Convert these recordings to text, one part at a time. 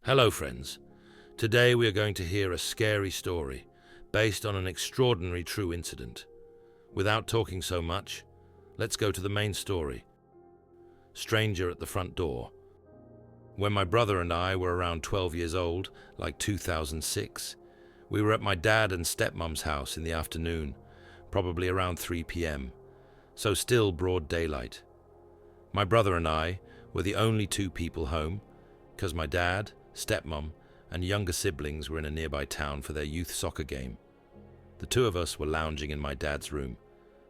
Hello friends, today we are going to hear a scary story based on an extraordinary true incident. Without talking so much, let's go to the main story. Stranger at the front door. When my brother and I were around 12 years old, like 2006, we were at my dad and stepmom's house in the afternoon, probably around 3 p.m., so still broad daylight. My brother and I were the only two people home, because my dad, stepmom, and younger siblings were in a nearby town for their youth soccer game. The two of us were lounging in my dad's room,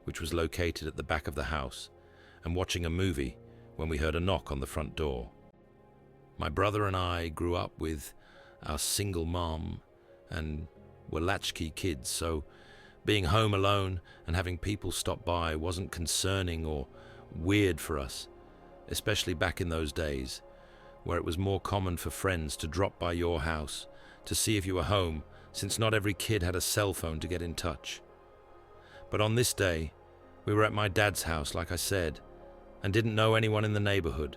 which was located at the back of the house, and watching a movie when we heard a knock on the front door. My brother and I grew up with our single mom and were latchkey kids, so being home alone and having people stop by wasn't concerning or weird for us, especially back in those days, where it was more common for friends to drop by your house to see if you were home, since not every kid had a cell phone to get in touch. But on this day, we were at my dad's house, like I said, and didn't know anyone in the neighborhood.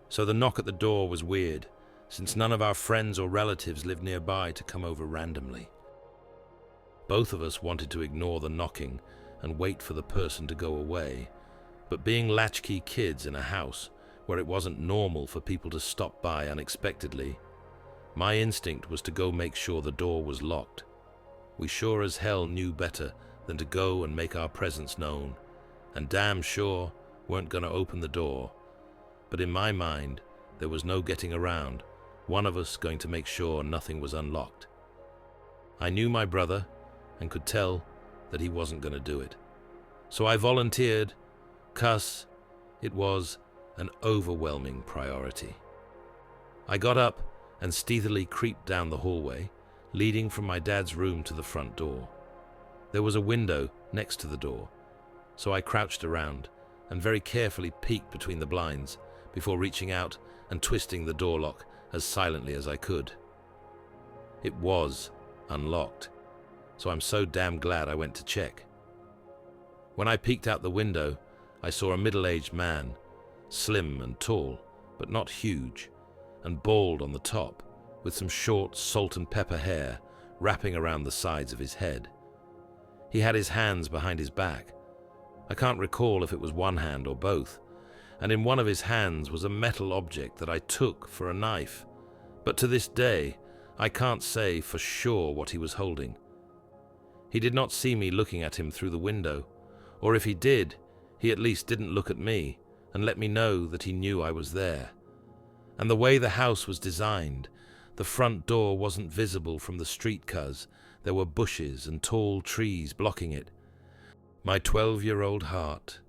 So the knock at the door was weird, since none of our friends or relatives lived nearby to come over randomly. Both of us wanted to ignore the knocking and wait for the person to go away, but being latchkey kids in a house where it wasn't normal for people to stop by unexpectedly, my instinct was to go make sure the door was locked. We sure as hell knew better than to go and make our presence known, and damn sure weren't going to open the door. But in my mind, there was no getting around one of us going to make sure nothing was unlocked. I knew my brother and could tell that he wasn't going to do it. So I volunteered, 'cause it was an overwhelming priority. I got up and stealthily creeped down the hallway, leading from my dad's room to the front door. There was a window next to the door, so I crouched around and very carefully peeked between the blinds before reaching out and twisting the door lock as silently as I could. It was unlocked, so I'm so damn glad I went to check. When I peeked out the window, I saw a middle-aged man, slim and tall, but not huge, and bald on the top, with some short salt and pepper hair wrapping around the sides of his head. He had his hands behind his back. I can't recall if it was one hand or both, and in one of his hands was a metal object that I took for a knife, but to this day, I can't say for sure what he was holding. He did not see me looking at him through the window, or if he did, he at least didn't look at me and let me know that he knew I was there. And the way the house was designed, the front door wasn't visible from the street 'cause there were bushes and tall trees blocking it. My 12-year-old heart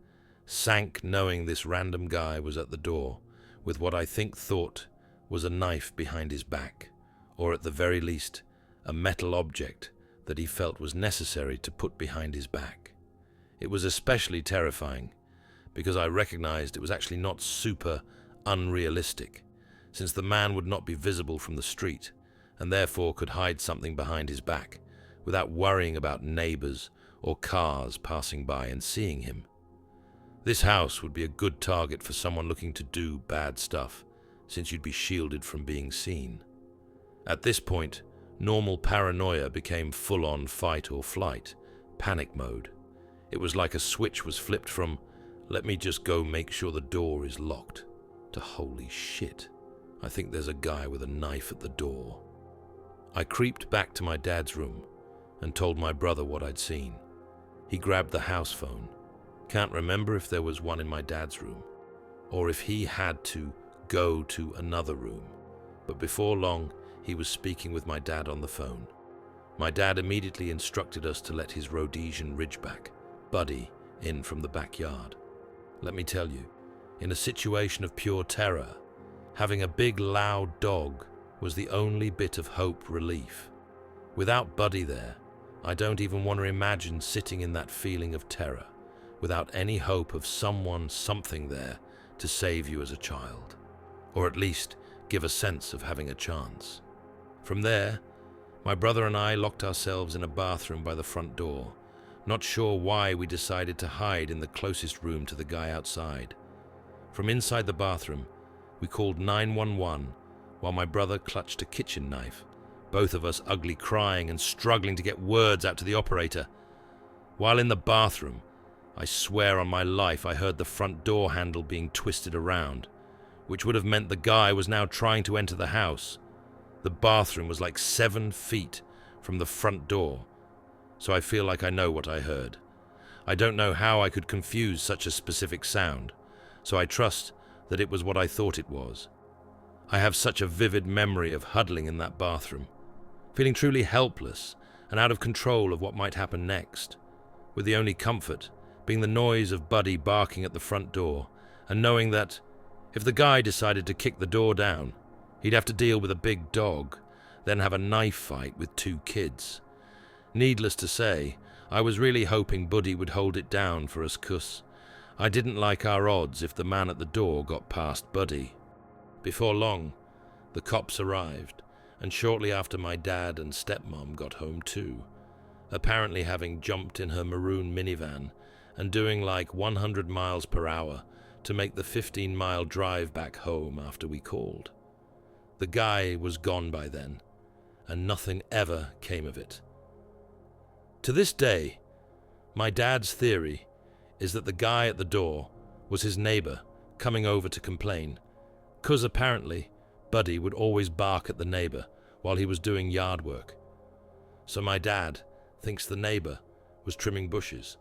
sank knowing this random guy was at the door with what I thought was a knife behind his back, or at the very least, a metal object that he felt was necessary to put behind his back. It was especially terrifying because I recognized it was actually not super unrealistic, since the man would not be visible from the street and therefore could hide something behind his back without worrying about neighbors or cars passing by and seeing him. This house would be a good target for someone looking to do bad stuff, since you'd be shielded from being seen. At this point, normal paranoia became full-on fight or flight, panic mode. It was like a switch was flipped from, let me just go make sure the door is locked, to holy shit, I think there's a guy with a knife at the door. I creeped back to my dad's room and told my brother what I'd seen. He grabbed the house phone. Can't remember if there was one in my dad's room, or if he had to go to another room, but before long, he was speaking with my dad on the phone. My dad immediately instructed us to let his Rhodesian Ridgeback, Buddy, in from the backyard. Let me tell you, in a situation of pure terror, having a big loud dog was the only bit of hope relief. Without Buddy there, I don't even want to imagine sitting in that feeling of terror, without any hope of something there to save you as a child, or at least give a sense of having a chance. From there, my brother and I locked ourselves in a bathroom by the front door, not sure why we decided to hide in the closest room to the guy outside. From inside the bathroom, we called 911 while my brother clutched a kitchen knife, both of us ugly crying and struggling to get words out to the operator. While in the bathroom, I swear on my life I heard the front door handle being twisted around, which would have meant the guy was now trying to enter the house. The bathroom was like 7 feet from the front door, so I feel like I know what I heard. I don't know how I could confuse such a specific sound, so I trust that it was what I thought it was. I have such a vivid memory of huddling in that bathroom, feeling truly helpless and out of control of what might happen next, with the only comfort being the noise of Buddy barking at the front door and knowing that if the guy decided to kick the door down, he'd have to deal with a big dog, then have a knife fight with 2 kids. Needless to say, I was really hoping Buddy would hold it down for us, 'cause I didn't like our odds if the man at the door got past Buddy. Before long, the cops arrived, and shortly after my dad and stepmom got home too, apparently having jumped in her maroon minivan and doing like 100 miles per hour to make the 15-mile drive back home after we called. The guy was gone by then, and nothing ever came of it. To this day, my dad's theory is that the guy at the door was his neighbor coming over to complain, 'cause apparently Buddy would always bark at the neighbor while he was doing yard work. So my dad thinks the neighbor was trimming bushes,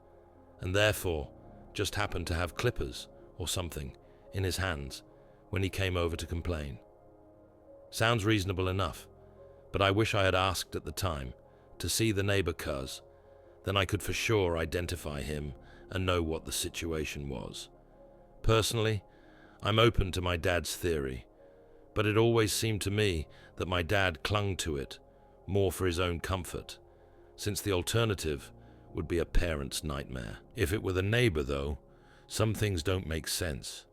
and therefore just happened to have clippers or something in his hands when he came over to complain. Sounds reasonable enough, but I wish I had asked at the time to see the neighbor, 'cause then I could for sure identify him and know what the situation was. Personally, I'm open to my dad's theory, but it always seemed to me that my dad clung to it more for his own comfort, since the alternative would be a parent's nightmare. If it were the neighbor, though, some things don't make sense,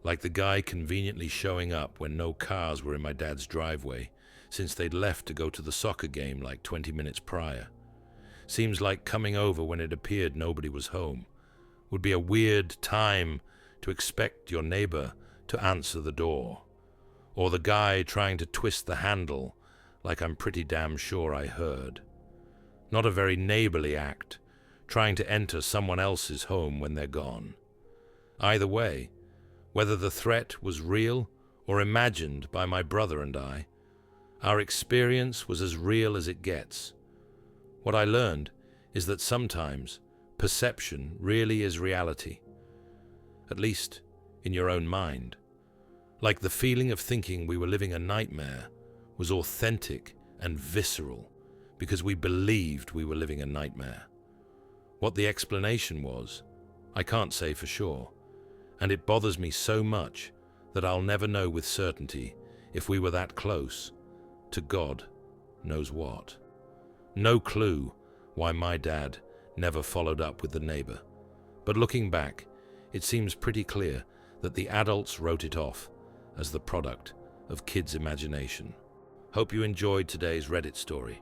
like the guy conveniently showing up when no cars were in my dad's driveway, since they'd left to go to the soccer game like 20 minutes prior. Seems like coming over when it appeared nobody was home would be a weird time to expect your neighbor to answer the door, or the guy trying to twist the handle like I'm pretty damn sure I heard. Not a very neighborly act, trying to enter someone else's home when they're gone. Either way, whether the threat was real or imagined by my brother and I, our experience was as real as it gets. What I learned is that sometimes perception really is reality, at least in your own mind. Like the feeling of thinking we were living a nightmare was authentic and visceral because we believed we were living a nightmare. What the explanation was, I can't say for sure, and it bothers me so much that I'll never know with certainty if we were that close to God knows what. No clue why my dad never followed up with the neighbor, but looking back, it seems pretty clear that the adults wrote it off as the product of kids' imagination. Hope you enjoyed today's Reddit story.